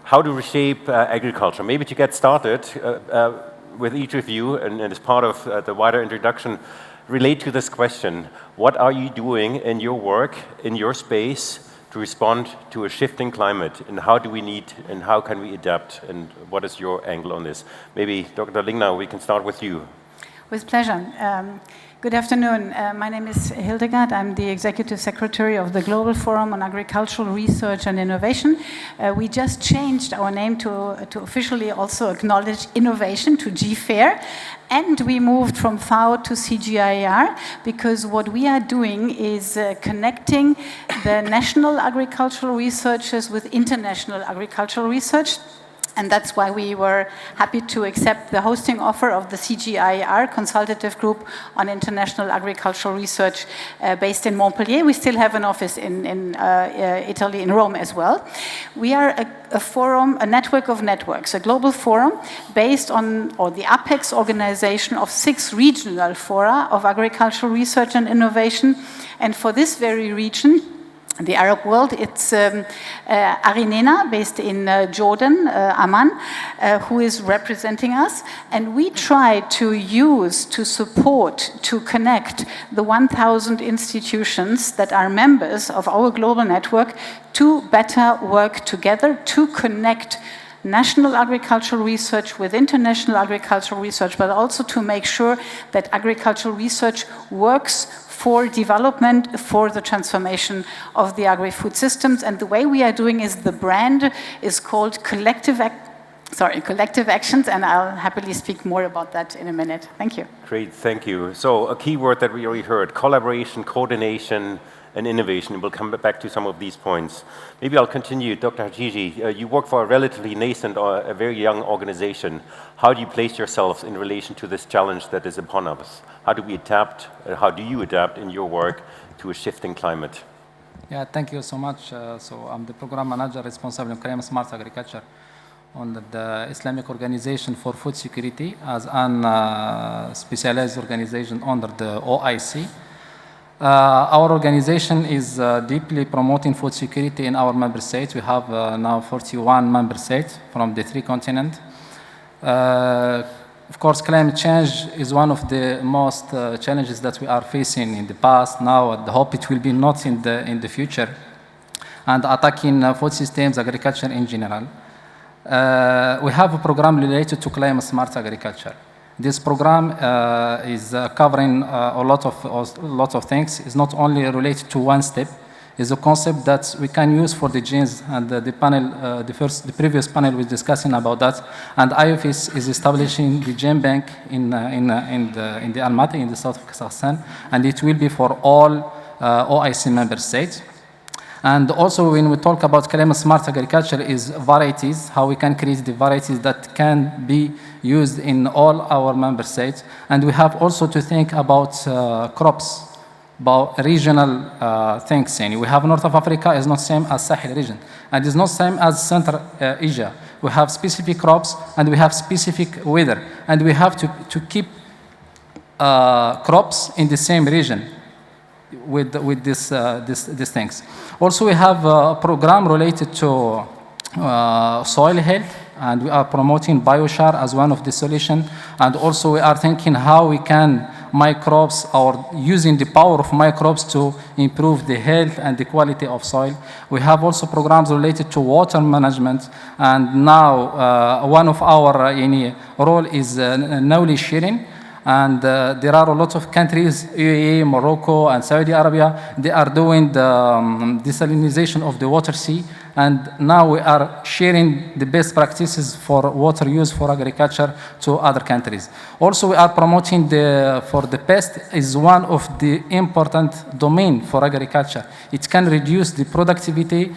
how to reshape agriculture. Maybe to get started with each of you, and as part of the wider introduction, relate to this question. What are you doing in your work, in your space, to respond to a shifting climate? And how do we need, and how can we adapt? And what is your angle on this? Maybe Dr. Lingnau, we can start with you. With pleasure. Good afternoon. My name is Hildegard. I'm the Executive Secretary of the Global Forum on Agricultural Research and Innovation. We just changed our name to officially also acknowledge innovation to GFAiR. And we moved from FAO to CGIAR because what we are doing is connecting the national agricultural researchers with international agricultural research. And that's why we were happy to accept the hosting offer of the CGIAR Consultative Group on International Agricultural Research based in Montpellier. We still have an office in Italy, in Rome as well. We are a forum, a network of networks, a global forum based on, or the apex organization of 6 regional fora of agricultural research and innovation. And for this very region, the Arab world, it's Arinena, based in Jordan, Amman, who is representing us. And we try to use, to support, to connect the 1,000 institutions that are members of our global network to better work together, to connect national agricultural research with international agricultural research, but also to make sure that agricultural research works for development, for the transformation of the agri-food systems. And the way we are doing is, the brand is called Collective Actions, and I'll happily speak more about that in a minute. Thank you. Great, thank you. So a key word that we already heard, collaboration, coordination, and innovation, and we'll come back to some of these points. Maybe I'll continue. Dr. Hajjaji, you work for a relatively nascent or a very young organization. How do you place yourselves in relation to this challenge that is upon us? How do we adapt, how do you adapt in your work to a shifting climate? Yeah, thank you so much. So I'm the program manager responsible for smart agriculture on the Islamic Organization for Food Security as an specialized organization under the OIC. Our organization is deeply promoting food security in our member states. We have now 41 member states from the 3 continents. Of course, climate change is one of the most challenges that we are facing in the past. Now, I hope it will be not in the future, and attacking food systems, agriculture in general. We have a program related to climate smart agriculture. This program is covering a lot of things. It's not only related to one step. It's a concept that we can use for the genes, and the panel, the previous panel was discussing about that. And AIFE is establishing the gene bank in the Almaty, in the south of Kazakhstan, and it will be for all OIC member states. And also, when we talk about climate smart agriculture, is varieties, how we can create the varieties that can be used in all our member states. And we have also to think about crops, about regional things. We have North of Africa is not same as Sahel region, and is not same as Central Asia. We have specific crops, and we have specific weather, and we have to keep crops in the same region with these things. Also, we have a program related to soil health, and we are promoting biochar as one of the solutions. And also, we are thinking how we can microbes, or using the power of microbes to improve the health and the quality of soil. We have also programs related to water management, and now one of our role is knowledge sharing. And there are a lot of countries, UAE, Morocco, and Saudi Arabia, they are doing the desalinization of the water sea. And now we are sharing the best practices for water use for agriculture to other countries. Also, we are promoting for the pest is one of the important domain for agriculture. It can reduce the productivity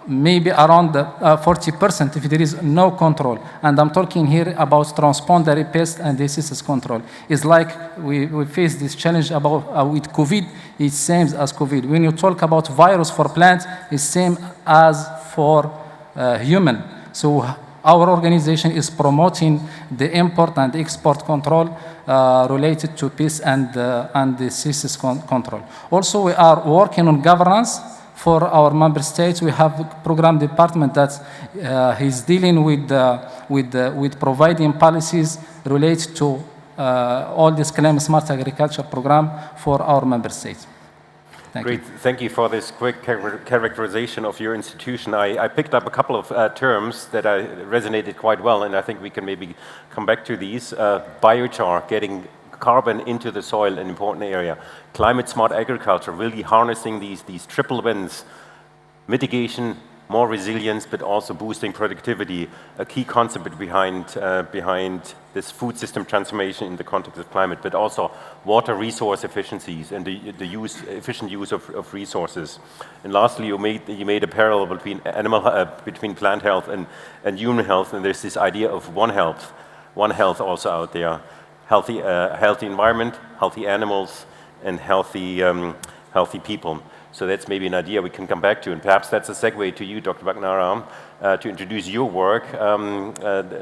maybe around 40% if there is no control. And I'm talking here about transpondary pest and diseases control. It's like we face this challenge about with COVID, it's same as COVID. When you talk about virus for plants, it's same as for human. So our organization is promoting the import and export control related to pests and diseases control. Also, we are working on governance for our member states. We have a program department that is dealing with providing policies related to all this claim smart agriculture program for our member states. Great, thank you for this quick characterization of your institution. I picked up a couple of terms that resonated quite well, and I think we can maybe come back to these. Biochar, getting carbon into the soil, an important area. Climate smart agriculture, really harnessing these triple wins, mitigation, more resilience, but also boosting productivity, a key concept behind this food system transformation in the context of climate, but also water resource efficiencies and the efficient use of resources. And lastly, you made a parallel between between plant health and human health, and there's this idea of one health also out there, healthy environment, healthy animals, and healthy people. So that's maybe an idea we can come back to, and perhaps that's a segue to you, Dr. Bagnara, to introduce your work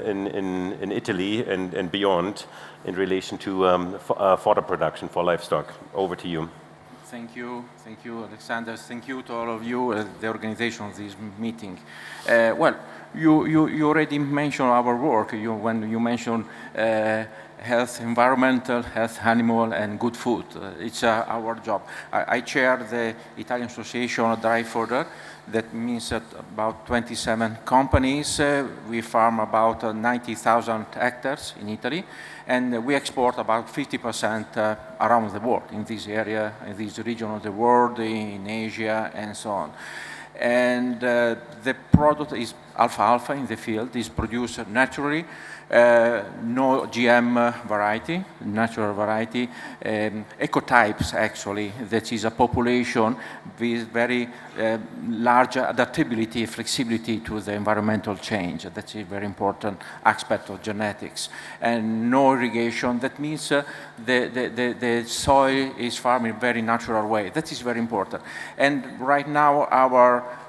in Italy and beyond in relation to fodder production for livestock. Over to you. Thank you, Alexander. Thank you to all of you, the organization of this meeting. Well, you already mentioned our work when you mentioned health, environmental, health, animal, and good food. It's our job. I chair the Italian Association of Dry Fodder. That means that about 27 companies. We farm about 90,000 hectares in Italy, and we export about 50% around the world, in this area, in this region of the world, in Asia, and so on. And the product is alfalfa in the field, is produced naturally, no GM variety, natural variety, ecotypes actually, that is a population with very large adaptability, flexibility to the environmental change. That's a very important aspect of genetics. And no irrigation, that means the soil is farmed in a very natural way. That is very important. And right now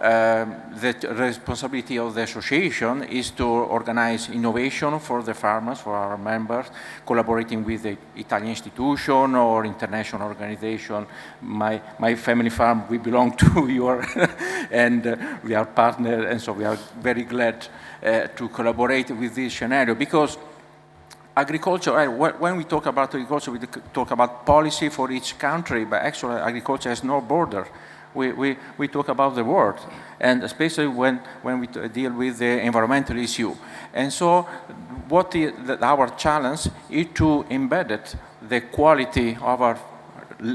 the responsibility of the association is to organize innovation for the farmers, for our members, collaborating with the Italian institution or international organization. My family farm, we belong to your, and we are partners, and so we are very glad to collaborate with this scenario, because agriculture, when we talk about agriculture, we talk about policy for each country, but actually agriculture has no border. We talk about the world, and especially when we deal with the environmental issue. And so what our challenge is to embed the quality of our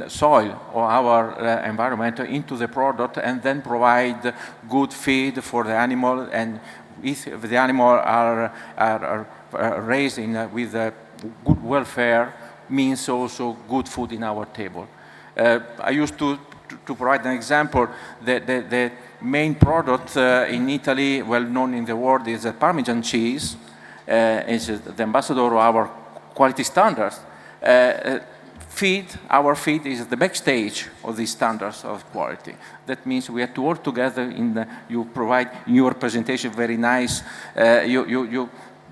soil or our environment into the product, and then provide good feed for the animal. And if the animal are raised with good welfare, means also good food in our table. I used to provide an example. The main product in Italy, well known in the world, is Parmesan cheese. It's the ambassador of our quality standards. Our feed is the backstage of these standards of quality. That means we have to work together. You provide in your presentation very nice. You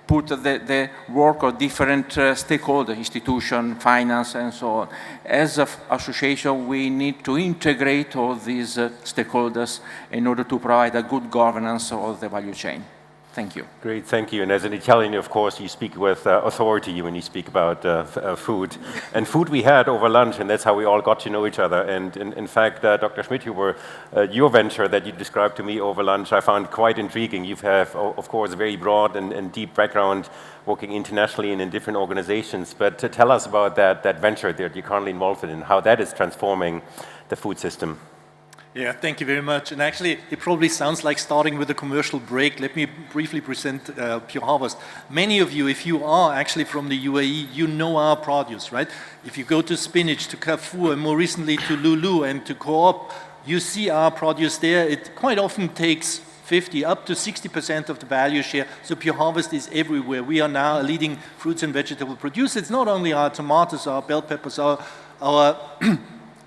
put the work of different stakeholders, institution, finance, and so on. As an association, we need to integrate all these stakeholders in order to provide a good governance of the value chain. Thank you. Great, thank you. And as an Italian, of course, you speak with authority when you speak about food. And food we had over lunch, and that's how we all got to know each other. And in fact, Dr. Schmidhuber, your venture that you described to me over lunch, I found quite intriguing. You have, of course, a very broad and deep background working internationally and in different organizations. But tell us about that venture that you're currently involved in and how that is transforming the food system. Yeah, thank you very much. And actually, it probably sounds like starting with a commercial break. Let me briefly present Pure Harvest. Many of you, if you are actually from the UAE, you know our produce, right? If you go to Spinach, to Carrefour, and more recently to Lulu and to Co-op, you see our produce there. It quite often takes 50 up to 60% of the value share. So Pure Harvest is everywhere. We are now a leading fruits and vegetable producer. It's not only our tomatoes, our bell peppers, our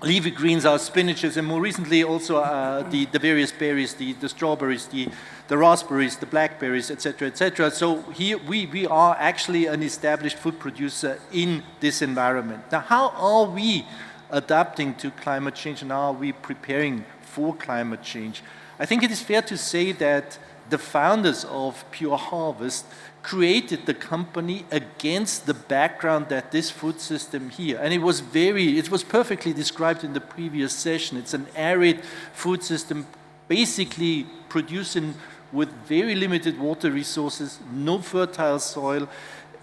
leafy greens, our spinaches, and more recently also the various berries, the strawberries, the raspberries, the blackberries, etc., etc. So here we are actually an established food producer in this environment. Now, how are we adapting to climate change, and how are we preparing for climate change. I think it is fair to say that the founders of Pure Harvest created the company against the background that this food system here, and it was perfectly described in the previous session. It's an arid food system, basically producing with very limited water resources, no fertile soil.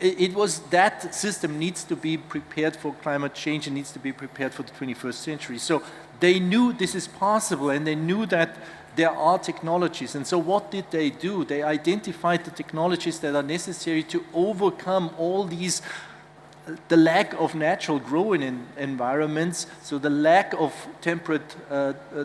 That system needs to be prepared for climate change and needs to be prepared for the 21st century. So they knew this is possible, and they knew that there are technologies. And so what did they do? They identified the technologies that are necessary to overcome all these, the lack of natural growing environments, so the lack of temperate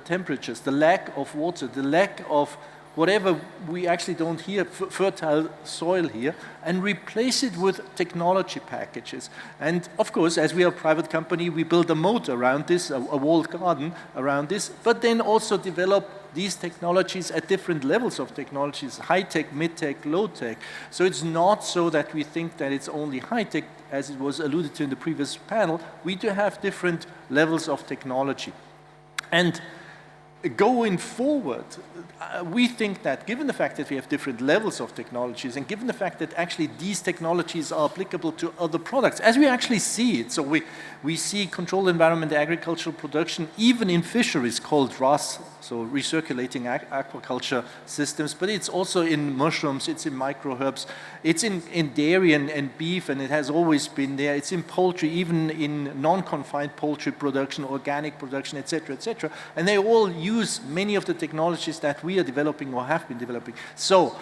temperatures, the lack of water, the lack of whatever we actually don't hear, fertile soil here, and replace it with technology packages. And of course, as we are a private company, we build a moat around this, a walled garden around this, but then also develop these technologies at different levels of technologies, high-tech, mid-tech, low-tech. So it's not so that we think that it's only high-tech, as it was alluded to in the previous panel. We do have different levels of technology. And going forward, we think that given the fact that we have different levels of technologies, and given the fact that actually these technologies are applicable to other products, as we actually see it, so we see controlled environment agricultural production, even in fisheries called RAS, so recirculating aquaculture systems, but it's also in mushrooms, it's in microherbs, it's in dairy and beef, and it has always been there. It's in poultry, even in non-confined poultry production, organic production, etc., etc. And they all use many of the technologies that we are developing or have been developing. So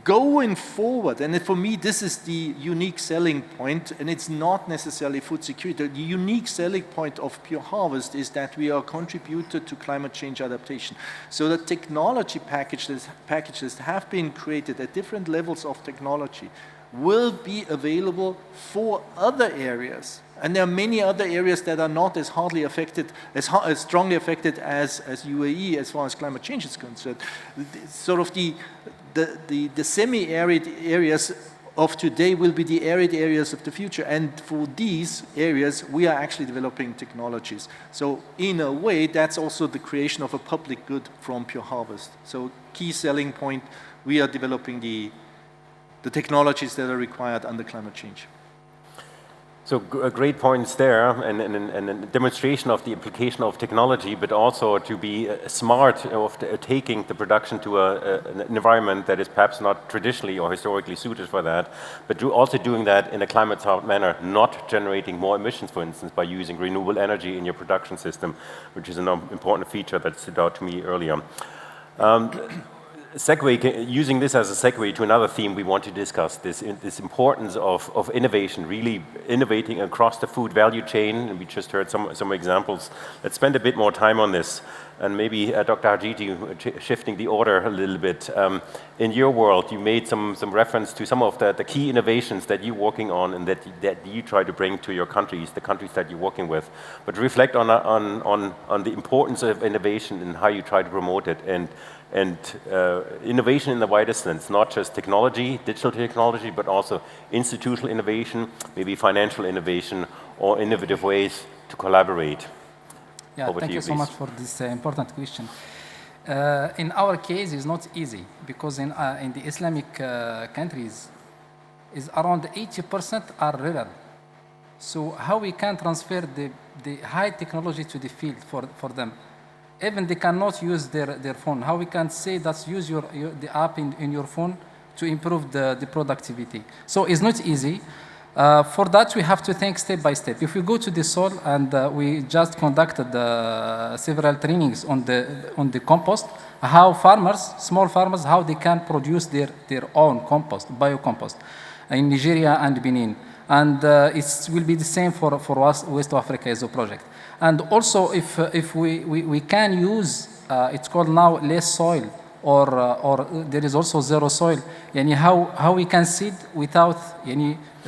going forward, and for me this is the unique selling point, and it's not necessarily food security. The unique selling point of Pure Harvest is that we are a contributor to climate change adaptation. So the technology packages have been created at different levels of technology will be available for other areas. And there are many other areas that are not as hardly affected, as strongly affected as UAE as far as climate change is concerned. Sort of the semi-arid areas of today will be the arid areas of the future. And for these areas, we are actually developing technologies. So in a way, that's also the creation of a public good from Pure Harvest. So key selling point, we are developing the technologies that are required under climate change. So great points there, and a demonstration of the implication of technology, but also to be smart of taking the production to an environment that is perhaps not traditionally or historically suited for that, but also doing that in a climate-smart manner, not generating more emissions, for instance, by using renewable energy in your production system, which is an important feature that stood out to me earlier. Using this as a segue to another theme we want to discuss, this importance of innovation, really innovating across the food value chain, and we just heard some examples. Let's spend a bit more time on this, and maybe Dr. Hajjaji, shifting the order a little bit. In your world, you made some reference to some of the key innovations that you're working on and that you try to bring to your countries, the countries that you're working with. But reflect on the importance of innovation and how you try to promote it, and innovation in the widest sense, not just technology, digital technology, but also institutional innovation, maybe financial innovation, or innovative ways to collaborate. Yeah, thank you so much for this important question. In our case, it's not easy, because in the Islamic countries, is around 80% are rural. So how we can transfer the high technology to the field for them? Even they cannot use their phone. How we can say that use the app in your phone to improve the productivity? So it's not easy. For that, we have to think step by step. If we go to the soil, and we just conducted several trainings on the compost, how small farmers, how they can produce their own compost, biocompost, in Nigeria and Benin. And it will be the same for us, West Africa as a project. And also, if we can use, it's called now less soil, or there is also zero soil. Yani how we can seed without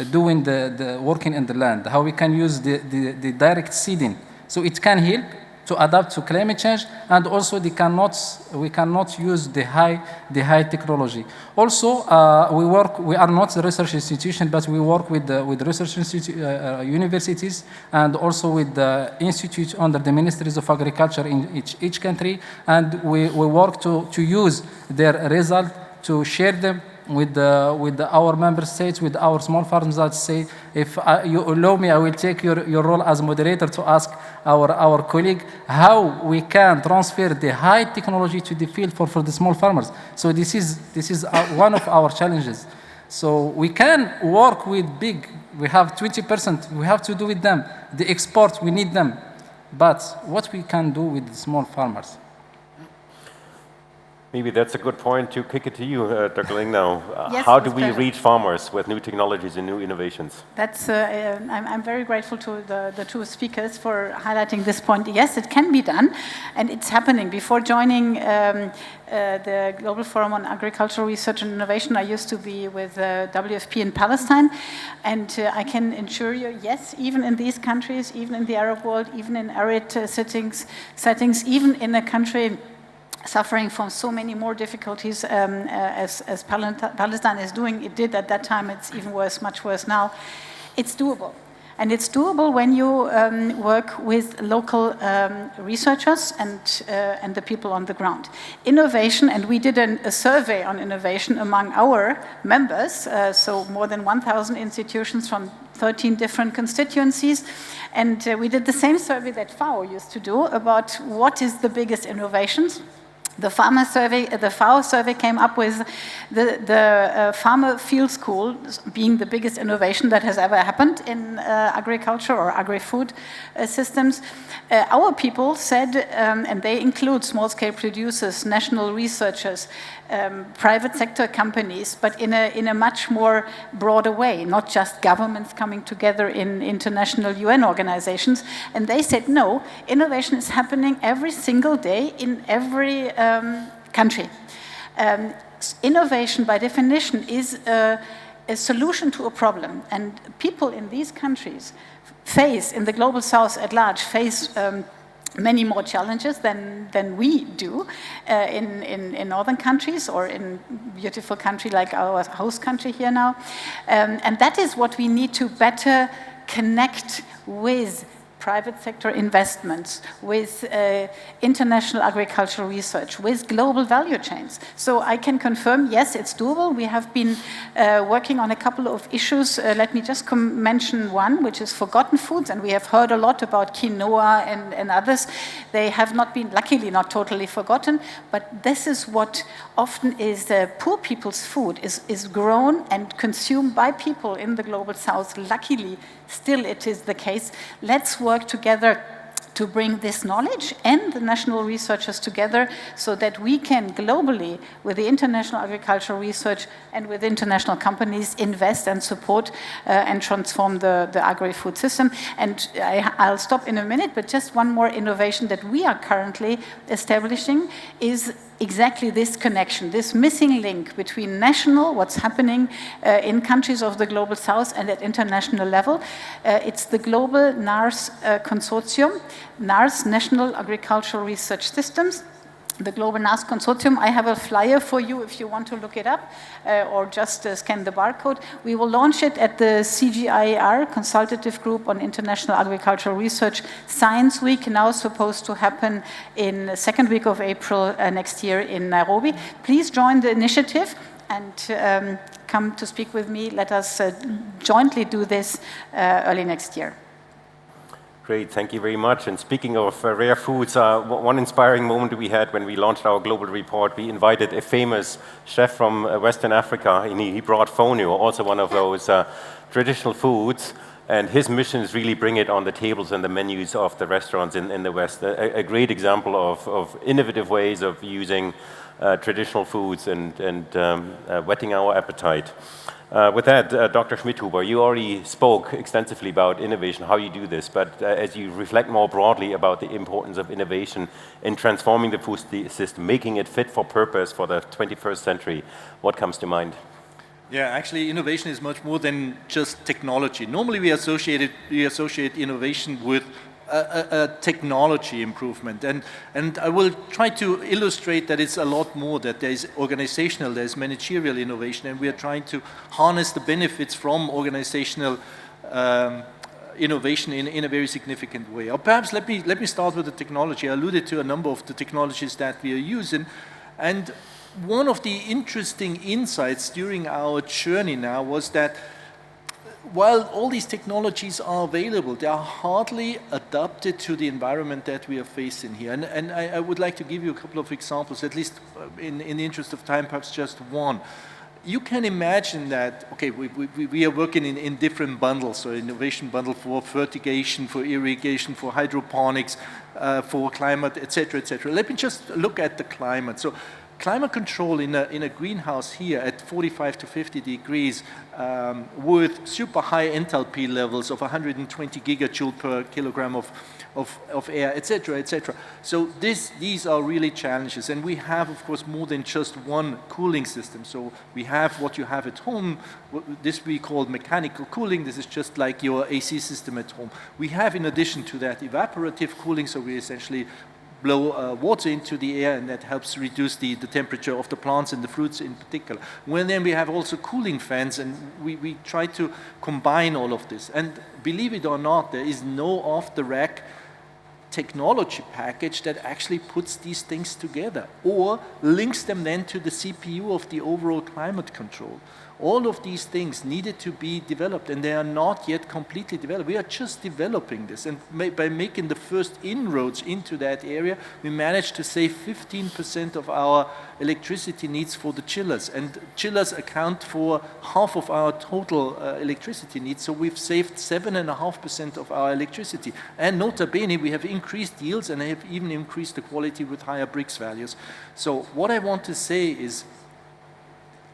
doing the working in the land. How we can use the direct seeding. So it can help to adapt to climate change, and also we cannot use the high technology. Also, we are not a research institution, but we work with research universities and also with the institutes under the ministries of agriculture in each country, and we work to use their result to share them with our member states, with our small farms that say, if you allow me, I will take your role as moderator to ask our colleague how we can transfer the high technology to the field for the small farmers. So this is one of our challenges. So we can work with big, we have 20%, we have to do with them. The export, we need them. But what we can do with the small farmers? Maybe that's a good point to kick it to you, Dr. Lingnau. Yes, how do we reach farmers with new technologies and new innovations? That's, I'm very grateful to the two speakers for highlighting this point. Yes, it can be done, and it's happening. Before joining the Global Forum on Agricultural Research and Innovation, I used to be with WFP in Palestine, and I can assure you, yes, even in these countries, even in the Arab world, even in arid settings, even in a country suffering from so many more difficulties as Palestine is doing. It did at that time, it's even worse, much worse now. It's doable. And it's doable when you work with local researchers and the people on the ground. Innovation, and we did a survey on innovation among our members, so more than 1,000 institutions from 13 different constituencies. And we did the same survey that FAO used to do about what is the biggest innovations. The FAO survey came up with the farmer field school being the biggest innovation that has ever happened in agriculture or agri-food systems. Our people said, and they include small-scale producers, national researchers, private sector companies, but in a much more broader way, not just governments coming together in international UN organizations. And they said, no, innovation is happening every single day in every country. Innovation, by definition, is a solution to a problem. And people in these countries face, in the global south at large, face many more challenges than we do in northern countries or in beautiful country like our host country here now. And that is what we need to better connect with private sector investments, with international agricultural research, with global value chains. So I can confirm, yes, it's doable. We have been working on a couple of issues. Let me just mention one, which is forgotten foods, and we have heard a lot about quinoa and others. They have not been, luckily, not totally forgotten, but this is what often is poor people's food, is grown and consumed by people in the global south. Luckily, still it is the case. Let's work together to bring this knowledge and the national researchers together so that we can globally, with the international agricultural research and with international companies, invest and support and transform the agri-food system. And I'll stop in a minute, but just one more innovation that we are currently establishing is exactly this connection, this missing link between national, what's happening in countries of the global south, and at international level. It's the global NARS consortium, NARS, National Agricultural Research Systems. The Global NARS Consortium, I have a flyer for you if you want to look it up, or just scan the barcode. We will launch it at the GFAiR, Consultative Group on International Agricultural Research Science Week, now supposed to happen in the second week of April next year in Nairobi. Please join the initiative and come to speak with me. Let us jointly do this early next year. Great, thank you very much. And speaking of rare foods, one inspiring moment we had when we launched our global report, we invited a famous chef from Western Africa, and he brought fonio, also one of those traditional foods, and his mission is really bring it on the tables and the menus of the restaurants in the West. A great example of innovative ways of using traditional foods and whetting our appetite. With that, Dr. Schmidhuber, you already spoke extensively about innovation, how you do this, but as you reflect more broadly about the importance of innovation in transforming the food system, making it fit for purpose for the 21st century, what comes to mind? Yeah, actually, innovation is much more than just technology. Normally, we associate innovation with a technology improvement. And I will try to illustrate that it's a lot more, that there's organizational, there's managerial innovation, and we are trying to harness the benefits from organizational innovation in a very significant way. Or perhaps let me start with the technology. I alluded to a number of the technologies that we are using, and one of the interesting insights during our journey now was that while all these technologies are available, they are hardly adapted to the environment that we are facing here. And I would like to give you a couple of examples, at least in the interest of time, perhaps just one. You can imagine that, okay, we are working in different bundles, so innovation bundle for fertigation, for irrigation, for hydroponics, for climate, etc., etc. Let me just look at the climate. So climate control in a greenhouse here at 45 to 50 degrees with super high enthalpy levels of 120 gigajoule per kilogram of air, etc., etc. So these are really challenges, and we have, of course, more than just one cooling system. So we have what you have at home. This we call mechanical cooling. This is just like your AC system at home. We have, in addition to that, evaporative cooling. So we essentially blow water into the air, and that helps reduce the temperature of the plants and the fruits in particular. Well, then we have also cooling fans, and we try to combine all of this. And believe it or not, there is no off-the-rack technology package that actually puts these things together or links them then to the CPU of the overall climate control. All of these things needed to be developed, and they are not yet completely developed. We are just developing this, and by making the first inroads into that area, we managed to save 15% of our electricity needs for the chillers, and chillers account for half of our total electricity needs, so we've saved 7.5% of our electricity. And nota bene, we have increased yields and have even increased the quality with higher bricks values. So what I want to say is,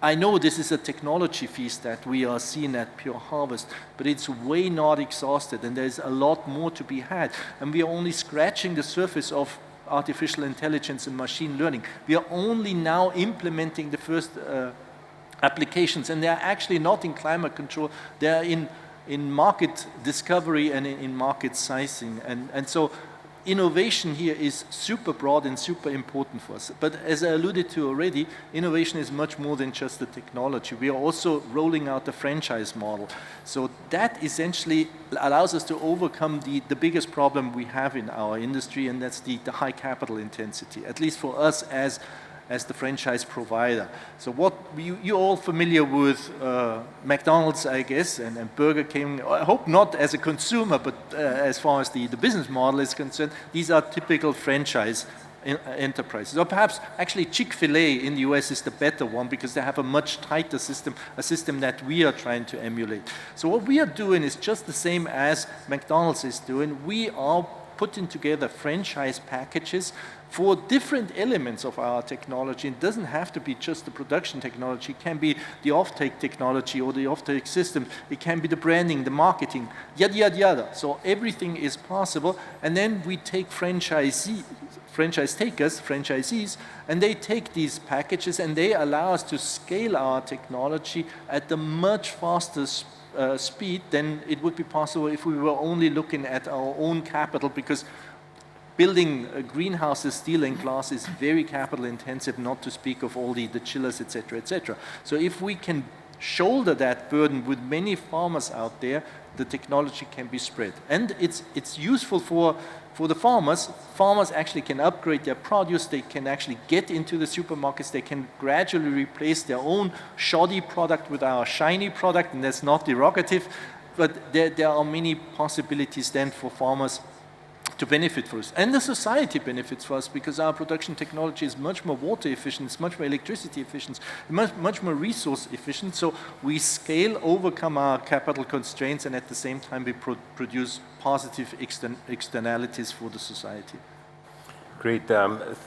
I know this is a technology feast that we are seeing at Pure Harvest, but it's way not exhausted, and there's a lot more to be had. And we are only scratching the surface of artificial intelligence and machine learning. We are only now implementing the first applications, and they are actually not in climate control. They are in market discovery and in market sizing. And so innovation here is super broad and super important for us. But as I alluded to already, innovation is much more than just the technology. We are also rolling out the franchise model. So that essentially allows us to overcome the biggest problem we have in our industry, and that's the high capital intensity, at least for us as the franchise provider. So what you're all familiar with McDonald's, I guess, and Burger King. I hope not as a consumer, but as far as the business model is concerned, these are typical franchise enterprises. Or perhaps actually Chick-fil-A in the US is the better one, because they have a much tighter system, a system that we are trying to emulate. So what we are doing is just the same as McDonald's is doing. We are putting together franchise packages for different elements of our technology. It doesn't have to be just the production technology. It can be the offtake technology or the offtake system. It can be the branding, the marketing, yada, yada, yada. So everything is possible. And then we take franchisees, and they take these packages and they allow us to scale our technology at a much faster speed than it would be possible if we were only looking at our own capital, because building greenhouses, steel and glass, is very capital intensive, not to speak of all the chillers, etc., etc. So if we can shoulder that burden with many farmers out there, the technology can be spread. And it's useful for the farmers. Farmers actually can upgrade their produce, they can actually get into the supermarkets, they can gradually replace their own shoddy product with our shiny product, and that's not derogative, but there are many possibilities then for farmers to benefit for us. And the society benefits for us, because our production technology is much more water efficient, it's much more electricity efficient, much more resource efficient. So we scale, overcome our capital constraints, and at the same time we produce positive externalities for the society. Great,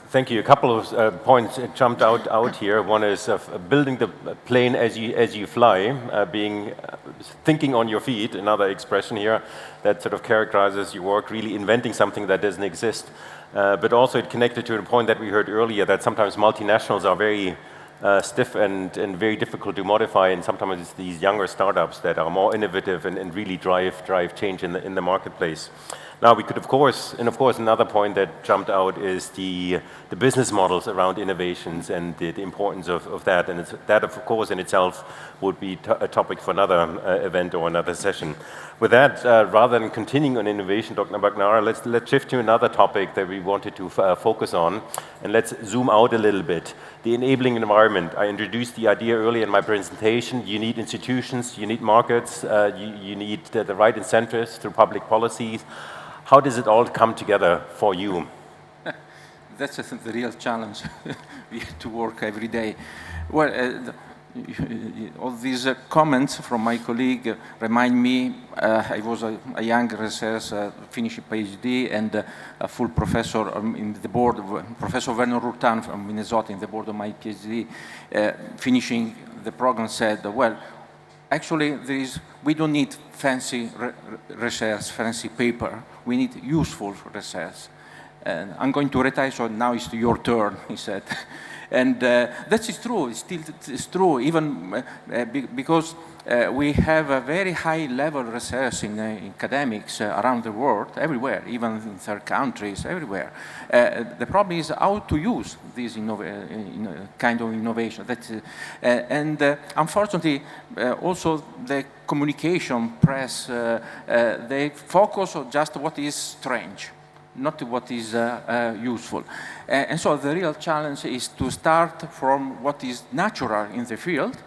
thank you. A couple of points jumped out here. One is building the plane as you fly, thinking on your feet, another expression here that sort of characterizes your work, really inventing something that doesn't exist. But also it connected to a point that we heard earlier, that sometimes multinationals are very stiff and very difficult to modify, and sometimes it's these younger startups that are more innovative and really drive change in the marketplace. Now we could, of course, another point that jumped out is the business models around innovations and the importance of that, and that of course in itself would be a topic for another event or another session. With that, rather than continuing on innovation, Dr. Bagnara, let's shift to another topic that we wanted to focus on, and let's zoom out a little bit. The enabling environment. I introduced the idea earlier in my presentation. You need institutions, you need markets, you need the right incentives through public policies. How does it all come together for you? That's the real challenge. We have to work every day. Well, all these comments from my colleague remind me, I was a young researcher, finishing PhD, and a full professor in the board, Professor Werner Rutan from Minnesota, in the board of my PhD, finishing the program said, well, actually, we don't need fancy research, fancy paper. We need useful research. And I'm going to retire, so now it's your turn, he said. And that is true, it's true, even because we have a very high level research in academics around the world, everywhere, even in third countries, everywhere. The problem is how to use this kind of innovation. And unfortunately, also the communication press, they focus on just what is strange, not what is useful. And so the real challenge is to start from what is natural in the field,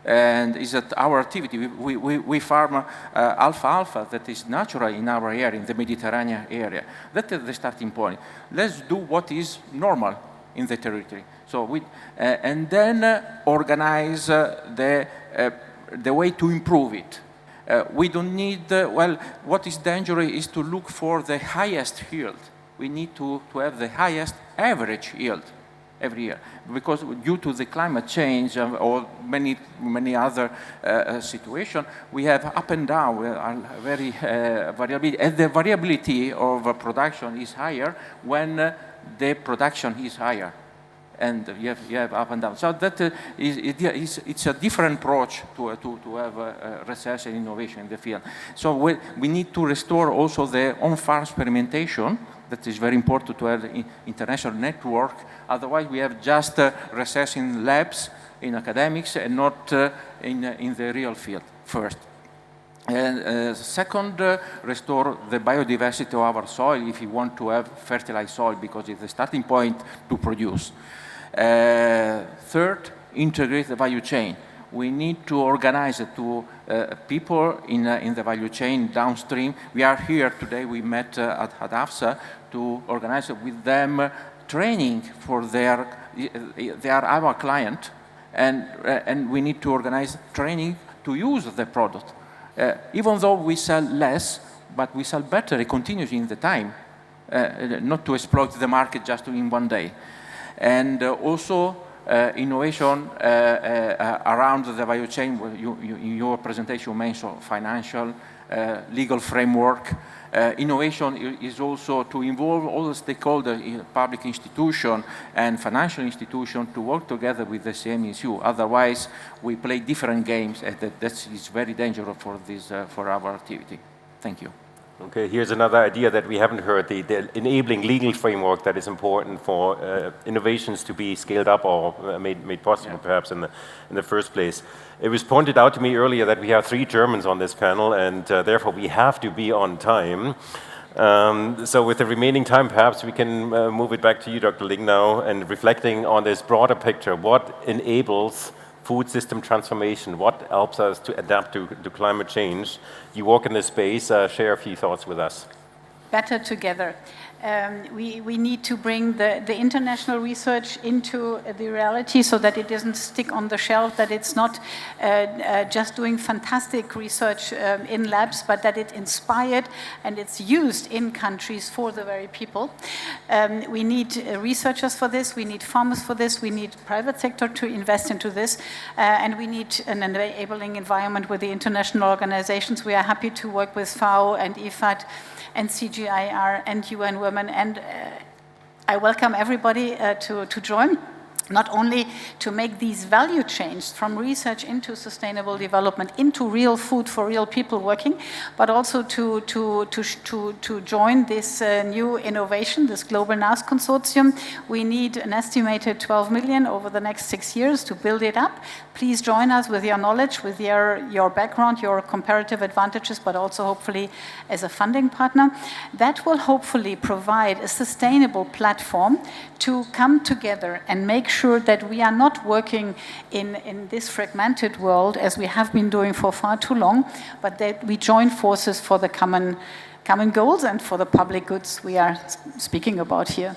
and is that our activity, we farm alfalfa that is natural in our area, in the Mediterranean area. That is the starting point. Let's do what is normal in the territory. So and then organize the way to improve it. We don't need, well, what is dangerous is to look for the highest yield. We need to have the highest average yield every year, because due to the climate change or many other situations, we have up and down, very variability, and the variability of production is higher when the production is higher. And you have up and down. So that it's a different approach to have research and innovation in the field. So we need to restore also the on-farm experimentation. That is very important to have international network. Otherwise, we have just research in labs, in academics, and not in the real field first. And second, restore the biodiversity of our soil if you want to have fertilized soil, because it's the starting point to produce. Third, integrate the value chain. We need to organize it to people in the value chain downstream. We are here today, we met at AIFE to organize with them training for they are our client, and we need to organize training to use the product. Even though we sell less, but we sell better continuously in the time, not to exploit the market just in one day. And also innovation around the value chain. In your presentation, you mentioned financial, legal framework. Innovation is also to involve all the stakeholders, public institution and financial institution, to work together with the same issue. Otherwise, we play different games, and that is very dangerous for our activity. Thank you. Okay, here's another idea that we haven't heard, the enabling legal framework that is important for innovations to be scaled up or made possible, perhaps, in the first place. It was pointed out to me earlier that we have 3 Germans on this panel, and therefore we have to be on time. So with the remaining time, perhaps we can move it back to you, Dr. Lingnau, and reflecting on this broader picture. What enables food system transformation? What helps us to adapt to climate change? You work in this space, share a few thoughts with us. Better together. We need to bring the international research into the reality so that it doesn't stick on the shelf, that it's not just doing fantastic research in labs, but that it's inspired and it's used in countries for the very people. We need researchers for this, we need farmers for this, we need private sector to invest into this, and we need an enabling environment with the international organizations. We are happy to work with FAO and IFAD and GFAiR and UN Women, and I welcome everybody to join. not only to make these value chains from research into sustainable development, into real food for real people working, but also to join this new innovation, this Global NAS Consortium. We need an estimated 12 million over the next 6 years to build it up. Please join us with your knowledge, with your background, your comparative advantages, but also hopefully as a funding partner. That will hopefully provide a sustainable platform to come together and make sure that we are not working in this fragmented world as we have been doing for far too long, but that we join forces for the common goals and for the public goods we are speaking about here.